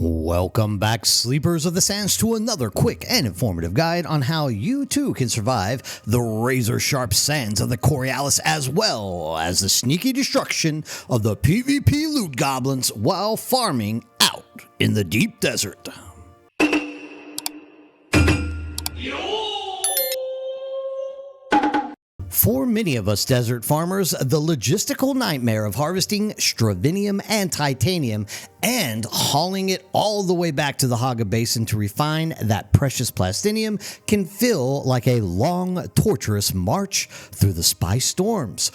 Welcome back, sleepers of the sands, to another quick and informative guide on how you too can survive the razor-sharp sands of the Coriolis, as well as the sneaky destruction of the PvP loot goblins while farming out in the deep desert. For many of us desert farmers, the logistical nightmare of harvesting Stravinium and Titanium and hauling it all the way back to the Hagga Basin to refine that precious Plastanium can feel like a long, torturous march through the spice storms.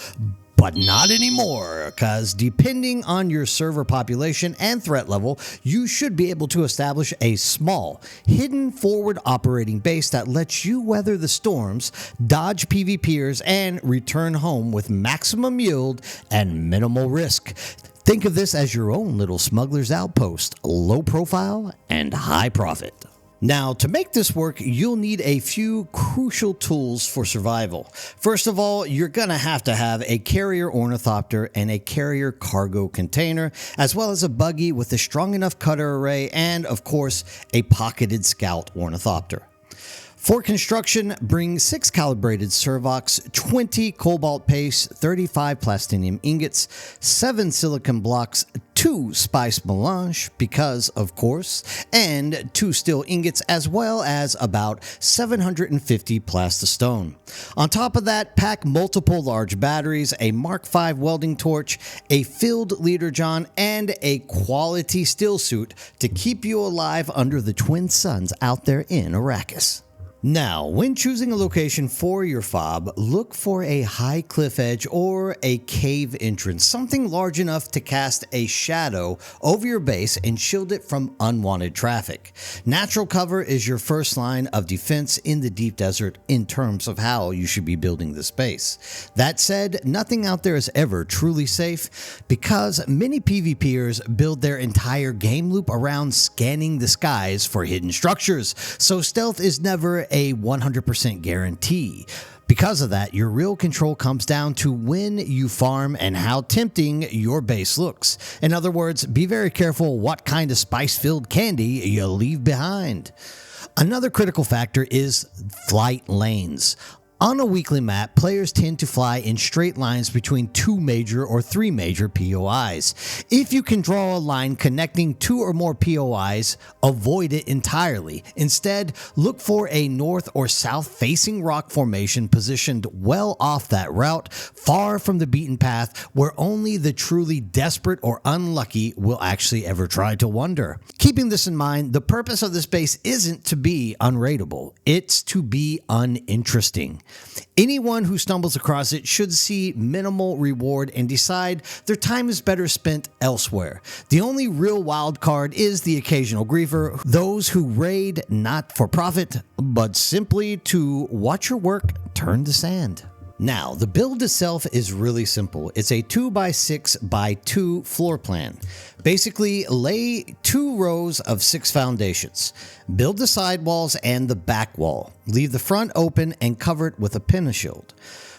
But not anymore, because depending on your server population and threat level, you should be able to establish a small, hidden forward operating base that lets you weather the storms, dodge PvPers, and return home with maximum yield and minimal risk. Think of this as your own little smuggler's outpost, low profile and high profit. Now, to make this work, you'll need a few crucial tools for survival. First of all, you're going to have a carrier ornithopter and a carrier cargo container, as well as a buggy with a strong enough cutter array and, of course, a pocketed scout ornithopter. For construction, bring 6 calibrated servox, 20 cobalt paste, 35 plastinium ingots, 7 silicon blocks, 2 spice melange, because of course, and 2 steel ingots, as well as about 750 plastastone. On top of that, pack multiple large batteries, a Mark V welding torch, a filled leader john, and a quality steel suit to keep you alive under the twin suns out there in Arrakis. Now, when choosing a location for your fob, look for a high cliff edge or a cave entrance, something large enough to cast a shadow over your base and shield it from unwanted traffic. Natural cover is your first line of defense in the deep desert in terms of how you should be building this base. That said, nothing out there is ever truly safe because many PvPers build their entire game loop around scanning the skies for hidden structures, so stealth is never a 100% guarantee. Because of that, your real control comes down to when you farm and how tempting your base looks. In other words, be very careful what kind of spice-filled candy you leave behind. Another critical factor is flight lanes. On a weekly map, players tend to fly in straight lines between 2 major or 3 major POIs. If you can draw a line connecting 2 or more POIs, avoid it entirely. Instead, look for a north or south facing rock formation positioned well off that route, far from the beaten path, where only the truly desperate or unlucky will actually ever try to wander. Keeping this in mind, the purpose of this base isn't to be unraidable, it's to be uninteresting. Anyone who stumbles across it should see minimal reward and decide their time is better spent elsewhere. The only real wild card is the occasional griefer, those who raid not for profit, but simply to watch your work turn to sand. Now, the build itself is really simple. It's a 2x6x2 floor plan. Basically, lay 2 rows of 6 foundations. Build the side walls and the back wall. Leave the front open and cover it with a pentashield.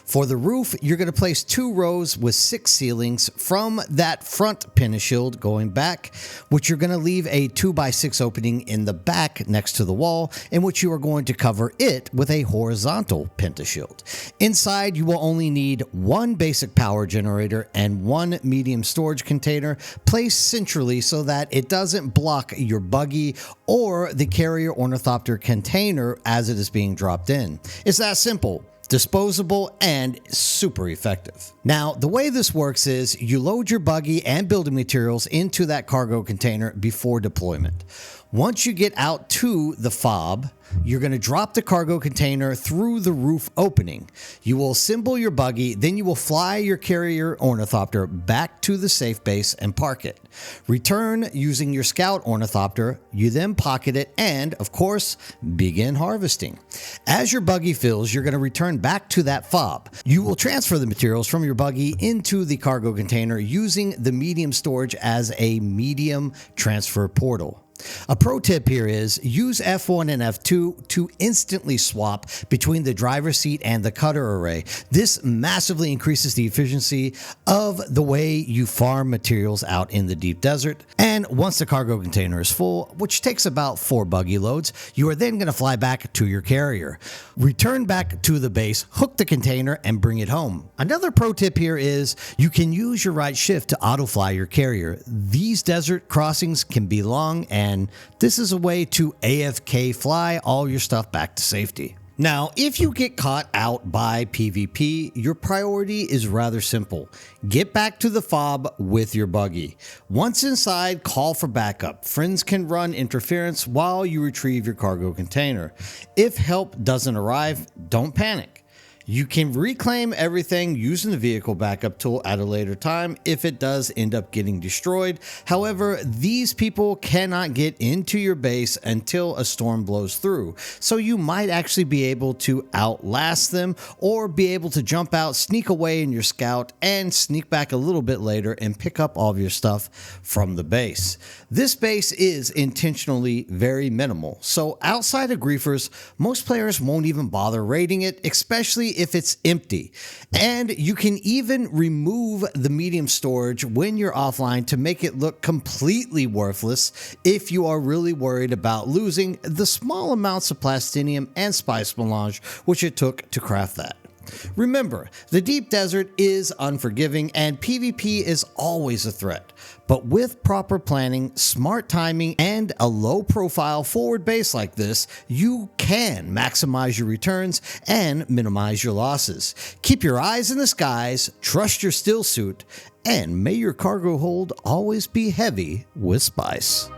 For the roof, you're going to place 2 rows with 6 ceilings from that front pentashield going back, which you're going to leave a 2x6 opening in the back next to the wall, in which you are going to cover it with a horizontal pentashield. Inside, you will only need 1 basic power generator and 1 medium storage container placed centrally so that it doesn't block your buggy or the carrier ornithopter container as it is being dropped in. It's that simple. Disposable, and super effective. Now, the way this works is you load your buggy and building materials into that cargo container before deployment. Once you get out to the fob, you're going to drop the cargo container through the roof opening. You will assemble your buggy, then you will fly your carrier ornithopter back to the safe base and park it. Return using your scout ornithopter, you then pocket it and, of course, begin harvesting. As your buggy fills, you're going to return back to that fob. You will transfer the materials from your buggy into the cargo container using the medium storage as a medium transfer portal. A pro tip here is use F1 and F2 to instantly swap between the driver's seat and the cutter array. This massively increases the efficiency of the way you farm materials out in the deep desert. And once the cargo container is full, which takes about 4 buggy loads, you are then going to fly back to your carrier. Return back to the base, hook the container, and bring it home. Another pro tip here is you can use your right shift to auto-fly your carrier. These desert crossings can be long, and this is a way to AFK fly all your stuff back to safety. Now, if you get caught out by PvP, your priority is rather simple. Get back to the fob with your buggy. Once inside, call for backup. Friends can run interference while you retrieve your cargo container. If help doesn't arrive, don't panic. You can reclaim everything using the vehicle backup tool at a later time if it does end up getting destroyed. However, these people cannot get into your base until a storm blows through, so you might actually be able to outlast them or be able to jump out, sneak away in your scout, and sneak back a little bit later and pick up all of your stuff from the base. This base is intentionally very minimal, so outside of griefers, most players won't even bother raiding it, especially if it's empty. And you can even remove the medium storage when you're offline to make it look completely worthless if you are really worried about losing the small amounts of plastinium and spice melange which it took to craft that. Remember, the deep desert is unforgiving and PvP is always a threat. But with proper planning, smart timing, and a low-profile forward base like this, you can maximize your returns and minimize your losses. Keep your eyes in the skies, trust your still suit, and may your cargo hold always be heavy with spice.